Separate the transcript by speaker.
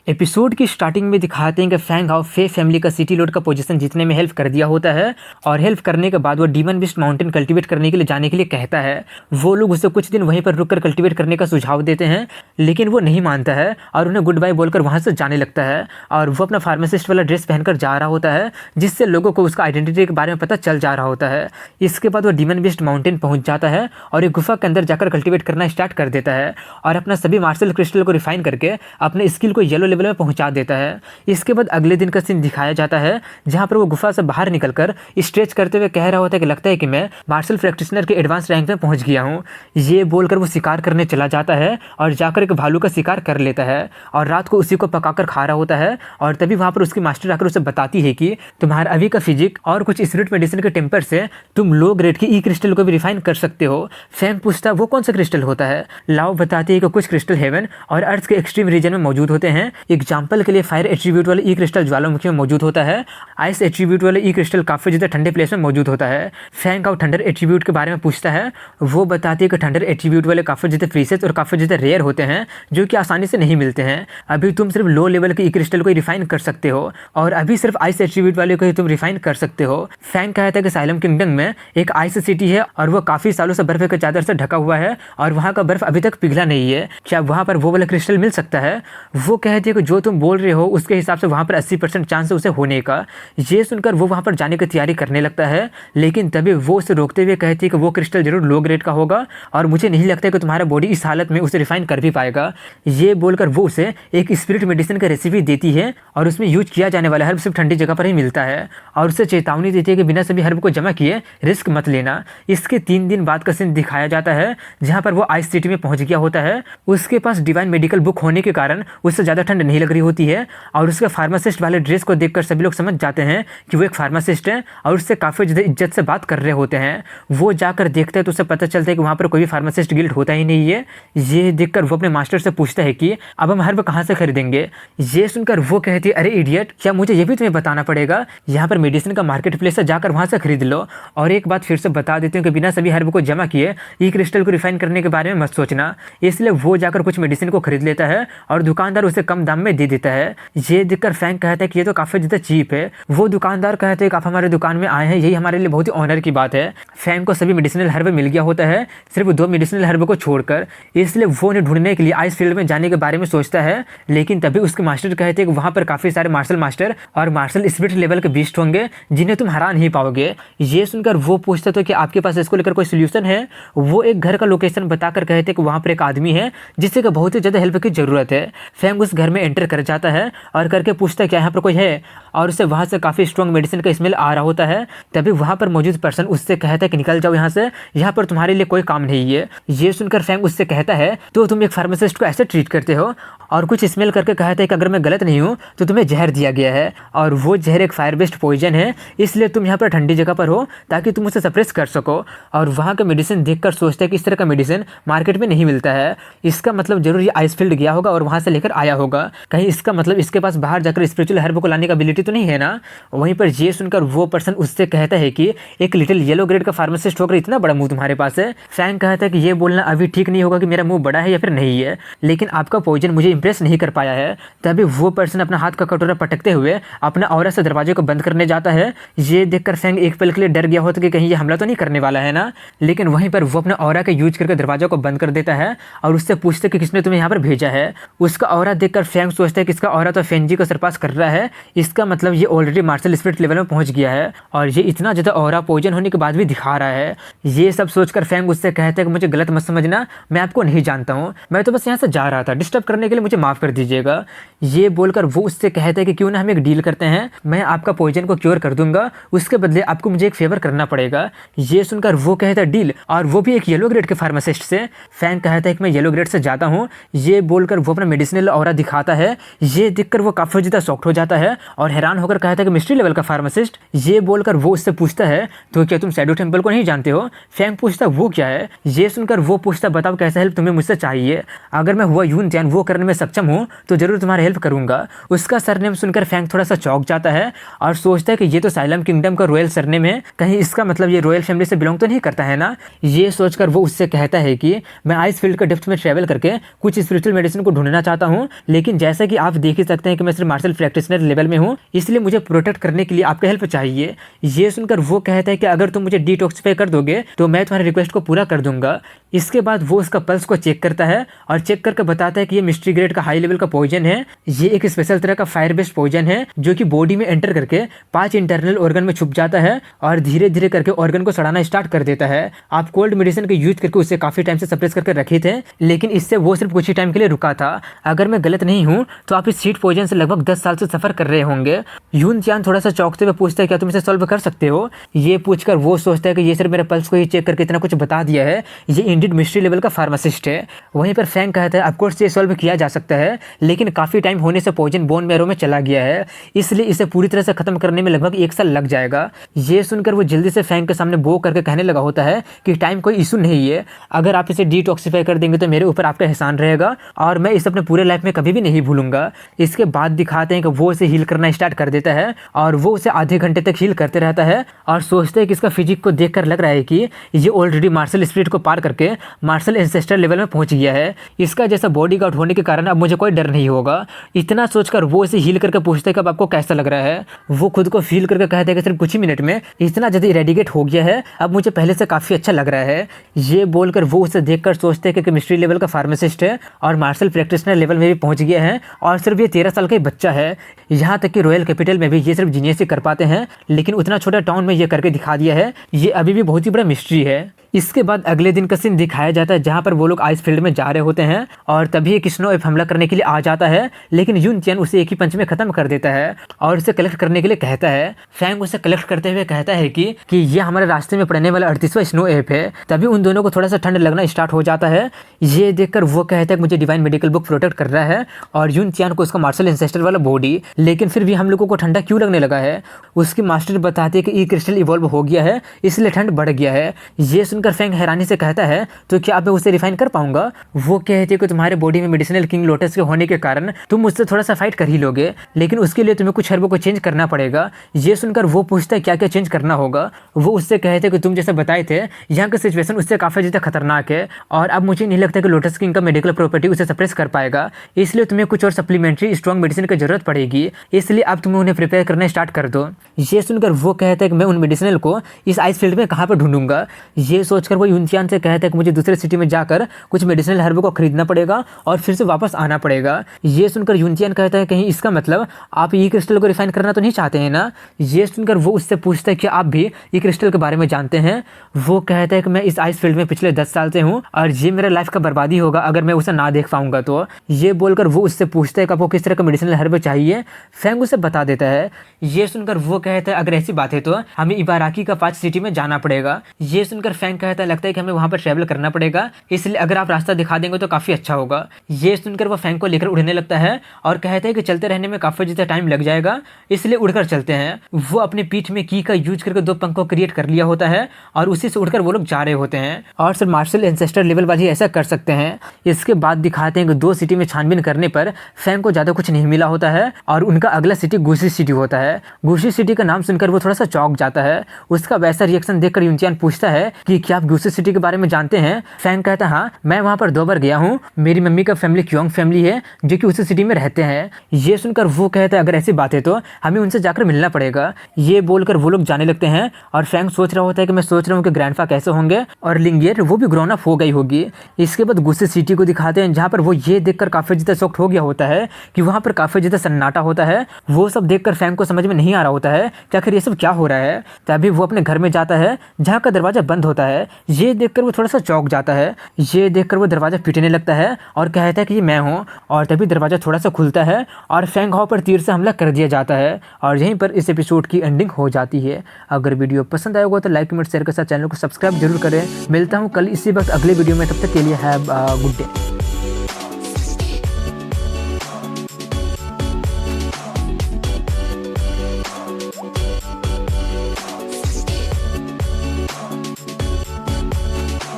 Speaker 1: Episode की starting में दिखाते हैं कि फैंग हाउ फे फैमिली का सिटी लॉर्ड का पोजीशन जीतने में हेल्प कर दिया होता है और हेल्प करने के बाद वो डीमन बिस्ट माउंटेन कल्टीवेट करने के लिए जाने के लिए कहता है। वो लोग उसे कुछ दिन वहीं पर रुककर कल्टीवेट करने का सुझाव देते हैं, लेकिन वो नहीं मानता है और उन्हें गुड बाय बोलकर वहाँ से जाने लगता है। और वो अपना फार्मासिस्ट वाला ड्रेस पहनकर जा रहा होता है, जिससे लोगों को उसका आइडेंटिटी के बारे में पता चल जा रहा होता है। इसके बाद वो डीमन बिस्ट माउंटेन पहुँच जाता है और एक गुफा के अंदर जाकर कल्टीवेट करना स्टार्ट कर देता है और अपना सभी मार्शल क्रिस्टल को रिफाइन करके अपने स्किल को येलो लेवल में पहुंचा देता है। इसके बाद अगले दिन का सीन दिखाया जाता है, जहां पर वो गुफा से बाहर निकलकर स्ट्रेच करते हुए कह रहा होता है कि लगता है कि मैं मार्शल प्रैक्टिशनर के एडवांस रैंक में पहुंच गया हूं। ये बोलकर वो शिकार करने चला जाता है और जाकर एक भालू का शिकार कर लेता है और रात को उसी को पकाकर खा रहा होता है। और तभी वहां पर उसकी मास्टर आकर उसे बताती है कि तुम्हारा अभी का फिजिक और कुछ स्पिरिट मेडिसिन के टेम्पर से तुम लो ग्रेड की ई क्रिस्टल को भी रिफाइन कर सकते हो। फैंग पूछता है वो कौन सा क्रिस्टल होता है। लाओ बताती है कि कुछ क्रिस्टल हेवन और अर्थ के एक्सट्रीम रीजन में मौजूद होते हैं। एग्जाम्पल के लिए फायर एट्रीब्यूट वाले ई क्रिस्टल ज्वालामुखी में मौजूद होता है। आइस एट्रीब्यूट वाले ई क्रिस्टल काफी ज्यादा ठंडे प्लेस में मौजूद होता है। फैंग और थंडर एट्रीब्यूट के बारे में पूछता है। वो बताती है कि थंडर एट्रीब्यूट वाले काफी ज्यादा प्रीशियस और काफी ज्यादा रेयर होते हैं, जो कि आसानी से नहीं मिलते हैं। अभी तुम सिर्फ लो लेवल के ई क्रिस्टल को ही रिफाइन कर सकते हो और अभी सिर्फ आइस एट्रीब्यूट वाले को ही तुम रिफाइन कर सकते हो। फैंग कहता है कि साइलम किंगडम में एक आइस सिटी है और वो काफी सालों से बर्फ के चादर से ढका हुआ है और वहाँ का बर्फ अभी तक पिघला नहीं है। क्या वहाँ पर वो वाला क्रिस्टल मिल सकता है? वो कहती है कि जो तुम बोल रहे हो उसके हिसाब से वहाँ पर 80% चांस है उसे होने का। ये सुनकर वो वहाँ पर जाने की तैयारी करने लगता है, लेकिन तभी वो उसे रोकते हुए कहती है कि वो क्रिस्टल जरूर लो ग्रेड का होगा और मुझे नहीं लगता कि तुम्हारा बॉडी इस हालत में उसे रिफाइन कर भी पाएगा। ये बोलकर वो उसे एक स्पिरिट मेडिसिन का रेसिपी देती है और उसमें यूज किया जाने वाला हर्ब सिर्फ ठंडी जगह पर ही मिलता है और उसे चेतावनी देती है कि बिना सभी हर्ब को जमा किए रिस्क मत लेना। इसके 3 दिन बाद का सीन दिखाया जाता है, जहाँ पर वो आइस सिटी में पहुँच गया होता है। उसके पास डिवाइन मेडिकल बुक होने के कारण उससे ज़्यादा ठंड नहीं लग रही होती है और उसके फार्मासिस्ट वाले ड्रेस को देखकर सभी लोग समझ जाते हैं कि वो एक फार्मासिस्ट है और उससे काफ़ी ज़्यादा इज्जत से बात कर रहे होते हैं। वो जाकर देखता है तो उसे पता चलता है कि वहाँ पर कोई भी फार्मासिस्ट गिल्ड होता ही नहीं है। ये देखकर वो अपने मास्टर से पूछता है कि अब हम हर्ब कहाँ से खरीदेंगे। ये सुनकर वो कहती है अरे इडियट, क्या मुझे ये भी तुम्हें बताना पड़ेगा? यहाँ पर मेडिसिन का मार्केट प्लेस है, जाकर वहाँ से खरीद लो। और एक बात फिर से बता देती हूँ कि बिना सभी हर्ब को जमा किए ई क्रिस्टल को रिफाइन करने के बारे में मत सोचना। इसलिए वो जाकर कुछ मेडिसिन को खरीद लेता है और दुकानदार उसे कम दाम में दे देता है। ये देखकर फैंग कहता है कि ये तो काफ़ी ज़्यादा चीप है। वो दुकानदार कहते हैं कि आप हमारे दुकान में आए हैं, यही हमारे लिए बहुत ही ऑनर की बात है। फैंग को सभी मेडिसिनल हर्ब मिल गया होता है, सिर्फ 2 मेडिसिनल हर्ब को छोड़कर। इसलिए वो उन्हें ढूंढने के लिए आइस फील्ड में जाने के बारे में सोचता है, लेकिन तभी उसके मास्टर कहते हैं कि वहाँ पर काफ़ी सारे मार्शल मास्टर और मार्शल स्पिरिट लेवल के बीस्ट होंगे जिन्हें तुम हरा नहीं पाओगे। ये सुनकर वो पूछता तो कि आपके पास इसको लेकर कोई सोल्यूशन है? वो एक घर का लोकेशन बताकर कहते हैं कि वहाँ पर एक आदमी है जिससे कि बहुत ही ज़्यादा हेल्प की ज़रूरत है। फैंग उस घर में एंटर कर जाता है और करके पूछता है क्या यहाँ पर कोई है, और उसे वहाँ से काफ़ी स्ट्रॉन्ग मेडिसिन का स्मेल आ रहा होता है। तभी वहाँ पर मौजूद पर्सन उससे कहता है कि निकल जाओ यहाँ से, यहाँ पर तुम्हारे लिए कोई काम नहीं है। ये सुनकर फैंग उससे कहता है तो तुम एक फार्मासिस्ट को ऐसे ट्रीट करते हो, और कुछ स्मेल करके कहता है कि अगर मैं गलत नहीं हूँ तो तुम्हें जहर दिया गया है और वो जहर एक फायर बेस्ड पॉइजन है, इसलिए तुम यहाँ पर ठंडी जगह पर हो ताकि तुम उसे सप्रेस कर सको। और वहाँ का मेडिसिन देखकर सोचता है कि इस तरह का मेडिसिन मार्केट में नहीं मिलता है, इसका मतलब जरूर ये आइसफील्ड गया होगा और वहाँ से लेकर आया होगा। कहीं इसका मतलब इसके पास बाहर जाकर स्पिरिचुअल हर्ब को लाने का एबिलिटी तो नहीं है ना। वहीं पर ये सुनकर वो पर्सन उससे कहता है कि एक लिटिल येलो ग्रेड का फार्मासिस्ट होकर इतना बड़ा मुंह तुम्हारे पास है। फैंग कहता है कि ये बोलना अभी ठीक नहीं होगा कि मेरा मुंह बड़ा है या फिर नहीं है, लेकिन आपका पॉइजन मुझे इंप्रेस नहीं कर पाया है। तभी वो पर्सन अपना हाथ का कटोरा पटकते हुए अपना ऑरा से दरवाजे को बंद करने जाता है। ये देखकर फैंग एक पल के लिए डर गया होता कि कहीं ये हमला तो नहीं करने वाला है ना, लेकिन वहीं पर वो अपने ऑरा का यूज करके दरवाजा को बंद कर देता है और उससे पूछते कि किसने तुम्हें यहाँ पर भेजा है। उसका ऑरा देखकर फैंग सोचता है कि इसका ऑरा तो फेंजी को सरपास कर रहा है, इसका मतलब ये ऑलरेडी मार्शल स्पिरिट लेवल में पहुंच गया है और ये इतना ज़्यादा ऑरा पॉइजन होने के बाद भी दिखा रहा है। ये सब सोचकर फैंग उससे कहता है कि मुझे गलत मत समझना, मैं आपको नहीं जानता हूँ, मैं तो बस यहाँ से जा रहा था, डिस्टर्ब करने के लिए मुझे माफ़ कर दीजिएगा। ये बोलकर वो उससे कहता है कि क्यों ना हम एक डील करते हैं, मैं आपका पॉइजन को क्योर कर दूंगा, उसके बदले आपको मुझे एक फेवर करना पड़ेगा। ये सुनकर वो कहता है डील, और वो भी एक येलो ग्रेड के फार्मासिस्ट से। फैंग कहता है कि मैं येलो ग्रेड से जाता हूँ। ये बोलकर वो अपना मेडिसिनल ऑरा दिखाता है। ये देखकर वो काफ़ी ज़्यादा शॉक्ड हो जाता है और हैरान होकर कहता है कि मिस्ट्री लेवल का फार्मासिस्ट। ये बोलकर वो उससे पूछता है तो क्या तुम शैडो टेम्पल को नहीं जानते हो? फैंग पूछता वो क्या है? ये सुनकर वो पूछता बताओ कैसा हेल्प तुम्हें मुझसे चाहिए? अगर मैं हुआ यून त्यान वो करने में सक्षम हूँ तो जरूर तुम्हारा हेल्प करूँगा। उसका सरनेम सुनकर फैंग थोड़ा सा चौंक जाता है और सोचता है कि ये तो साइलम किंगडम का रॉयल सरनेम है, कहीं इसका मतलब ये रॉयल फैमिली से बिलोंग तो नहीं करता है ना। ये सोचकर वो उससे कहता है कि मैं आइस फील्ड के डेप्थ में ट्रैवल करके कुछ स्पिरिचुअल मेडिसिन को ढूंढना चाहता हूँ, लेकिन जैसा कि आप देख ही सकते हैं कि मैं सिर्फ मार्शल प्रैक्टिशनर लेवल में हूँ, इसलिए मुझे प्रोटेक्ट करने के लिए आपका हेल्प चाहिए। ये सुनकर वो कहता है कि अगर तुम मुझे डिटॉक्सिफाई कर दोगे तो मैं तुम्हारी रिक्वेस्ट को पूरा कर दूंगा। इसके बाद वो उसका पल्स को चेक करता है और चेक करके बताता है कि ये मिस्ट्री ग्रेड का हाई लेवल का पॉइजन है। ये एक स्पेशल तरह का फायर बेस्ड पॉइजन है जो कि बॉडी में एंटर करके 5 इंटरनल ऑर्गन में छुप जाता है और धीरे धीरे करके ऑर्गन को सड़ाना स्टार्ट कर देता है। आप कोल्ड मेडिसिन के यूज करके उसे काफी टाइम से सप्रेस करके रखे थे, लेकिन इससे वो सिर्फ कुछ ही टाइम के लिए रुका था। अगर मैं गलत नहीं हूँ तो आप इस हीट पॉइजन से लगभग 10 साल से सफर कर रहे होंगे। यून चियान थोड़ा सा चौंकते हुए पूछता है क्या तुम इसे सॉल्व कर सकते हो। ये पूछकर वो सोचता है कि ये सिर्फ मेरे पल्स को ही चेक करके इतना कुछ बता दिया है, ये इंडिड मिस्ट्री लेवल का फार्मासिस्ट है। वहीं पर फैंग कहता है ऑफकोर्स ये सॉल्व किया जा सकता है, लेकिन काफ़ी टाइम होने से पॉइजन बोन मैरो में चला गया है, इसलिए इसे पूरी तरह से खत्म करने में लगभग 1 साल लग जाएगा। ये सुनकर वो जल्दी से फैंग के सामने बो करके कहने लगा होता है कि टाइम कोई इशू नहीं है, अगर आप इसे डिटॉक्सिफाई कर देंगे तो मेरे ऊपर आपका एहसान रहेगा और मैं इसे अपने पूरे लाइफ में कभी भी नहीं भूलूंगा। इसके बाद दिखाते हैं कि वो इसे हील करना स्टार्ट कर देता है और वो उसे आधे घंटे तक हील करते रहता है और सोचते हैं कि इसका फिजिक को देखकर लग रहा है कि ये ऑलरेडी मार्शल स्पिरिट को पार करके मार्शल एंसेस्टर लेवल में पहुंच गया है। इसका जैसा बॉडी गार्ड होने के कारण अब मुझे कोई डर नहीं होगा। इतना सोचकर वो इसे हील करके पूछते हैं कि अब आपको कैसा लग रहा है। वो खुद को फील करके कहते हैं कि सिर्फ कुछ ही मिनट में इतना जल्दी इरेडिकेट हो गया है, अब मुझे पहले से काफी अच्छा लग रहा है। ये बोलकर वो उसे देखकर सोचते हैं कि केमिस्ट्री लेवल का फार्मासिस्ट है और मार्शल प्रैक्टिशनर लेवल में भी पहुंच गया है और सिर्फ ये 13 साल का ही बच्चा है। यहाँ तक कि रॉयल कैपिटल में भी ये सिर्फ जीनियस ही कर पाते हैं, लेकिन उतना छोटा टाउन में ये करके दिखा दिया है। ये अभी भी बहुत ही बड़ा मिस्ट्री है। इसके बाद अगले दिन का सीन दिखाया जाता है जहां पर वो लोग आइस फील्ड में जा रहे होते हैं और तभी एक स्नो एप हमला करने के लिए आ जाता है, लेकिन यून चियान उसे एक ही पंच में खत्म कर देता है और उसे कलेक्ट करने के लिए कहता है। फैंग उसे कलेक्ट करते हुए कहता है कि ये हमारे रास्ते में पड़ने वाला 38वां स्नो एप है। तभी उन दोनों को थोड़ा सा ठंड लगना स्टार्ट हो जाता है। ये देखकर वो कहता है मुझे डिवाइन मेडिकल बुक प्रोटेक्ट कर रहा है और यून चियान को उसका मार्शल एंसेस्टर वाला बॉडी, लेकिन फिर भी हम लोगों को ठंडा क्यों लगने लगा है। उसकी मास्टर बताते हैं कि ई क्रिस्टल इवॉल्व हो गया है, इसलिए ठंड बढ़ गया है। ये सुनकर फैंग हैरानी से कहता है तो क्या अब मैं उसे रिफाइन कर पाऊंगा। वो कहते हैं कि तुम्हारे बॉडी में मेडिसिनल किंग लोटस के होने के कारण तुम मुझसे थोड़ा सा फाइट कर ही लोगे, लेकिन उसके लिए तुम्हें कुछ हर्बों को चेंज करना पड़ेगा। ये सुनकर वो पूछता है क्या क्या चेंज करना होगा। वो उससे कहते हैं कि तुम जैसे बताए थे यहाँ की सिचुएशन उससे काफी ज्यादा खतरनाक है और अब मुझे नहीं लगता कि लोटस किंग का मेडिकल प्रॉपर्टी उसे सप्रेस कर पाएगा, इसलिए तुम्हें कुछ और सप्लीमेंट्री स्ट्रॉन्ग मेडिसिन की जरूरत पड़ेगी, इसलिए अब तुम्हें उन्हें प्रिपेयर करना स्टार्ट कर दो। ये सुनकर वो कहता है कि मैं उन मेडिसिनल को इस आइस फील्ड में कहाँ पर ढूंढूंगा। ये सोचकर वो यूनचियान से कहता है कि मुझे दूसरे सिटी में जाकर कुछ मेडिसिनल हर्ब को खरीदना पड़ेगा और फिर से वापस आना पड़ेगा। ये सुनकर यूनचियान कहता है कहीं इसका मतलब आप ई क्रिस्टल को रिफाइन करना तो नहीं चाहते हैं ना। ये सुनकर वो उससे पूछता है कि आप भी ई क्रिस्टल के बारे में जानते हैं। वो कहता है कि मैं इस आइस फील्ड में पिछले 10 साल से हूँ और ये मेरा लाइफ का बर्बादी होगा अगर मैं उसे ना देख पाऊंगा तो। ये बोलकर वो उससे पूछता है कि आपको किस तरह का मेडिसिनल हर्ब चाहिए। फैंग उसे बता देता है। ये सुनकर वो कहता है अगर ऐसी बात है तो हमें इबाराकी का 5 सिटी में जाना पड़ेगा। ये सुनकर फैंग कहता है लगता है कि हमें वहां पर ट्रैवल करना पड़ेगा, इसलिए अगर आप रास्ता दिखा देंगे तो काफी अच्छा होगा। ये सुनकर वो फैंग को लेकर उड़ने लगता है और कहता है कि चलते रहने में काफी ज्यादा टाइम लग जाएगा, इसलिए उड़कर चलते हैं। वो अपने पीठ में की का यूज करके 2 पंख को क्रिएट कर लिया होता है और उसी से उड़कर वो लोग जा रहे होते हैं और सिर्फ मार्शल एंसेस्टर लेवल वाले ऐसा कर सकते हैं। इसके बाद दिखाते हैं कि 2 सिटी में छानबीन करने पर फैंग को ज्यादा कुछ नहीं मिला होता है और उनका अगला सिटी गुशी सिटी होता है। गुशी सिटी का नाम सुनकर वो थोड़ा सा चौंक जाता है। उसका वैसा रिएक्शन देखकर यूनचियान पूछता है कि क्या आप गुशी सिटी के बारे में जानते हैं। फैंग कहता है हाँ मैं वहां पर 2 बार गया हूँ, मेरी मम्मी का फैमिली क्योंग फैमिली है जो कि उसी सिटी में रहते हैं। ये सुनकर वो कहता है अगर ऐसी बात है तो हमें उनसे जाकर मिलना पड़ेगा। ये बोलकर वो लोग जाने लगते हैं और फैंग सोच रहा होता है कि मैं सोच रहा हूँ कि ग्रैंडफा कैसे होंगे और लिंगियर वो भी ग्रोन अप हो गई होगी। इसके बाद गुस्से सिटी को दिखाते हैं जहाँ पर वो ये देखकर काफी ज्यादा शॉक्ड हो गया होता है कि वहाँ पर काफी ज्यादा सन्नाटा होता है। वो सब देखकर फैंग को समझ में नहीं आ रहा होता है कि आखिर ये सब क्या हो रहा है। तभी वो अपने घर में जाता है जहाँ का दरवाजा बंद होता है। ये देखकर वो थोड़ा सा चौंक जाता है। ये देखकर वो दरवाजा पीटने लगता है और कहता है कि ये मैं हूँ और तभी दरवाजा थोड़ा सा खुलता है और फैंग हाओ पर तीर से हमला कर दिया जाता है और यहीं पर इस एपिसोड की एंडिंग हो जाती है। अगर वीडियो पसंद आया होगा तो लाइक कमेंट शेयर के साथ चैनल को सब्सक्राइब जरूर करें। मिलता हूँ कल इसी वक्त अगले वीडियो में, तब तक के लिए हैव अ गुड डे।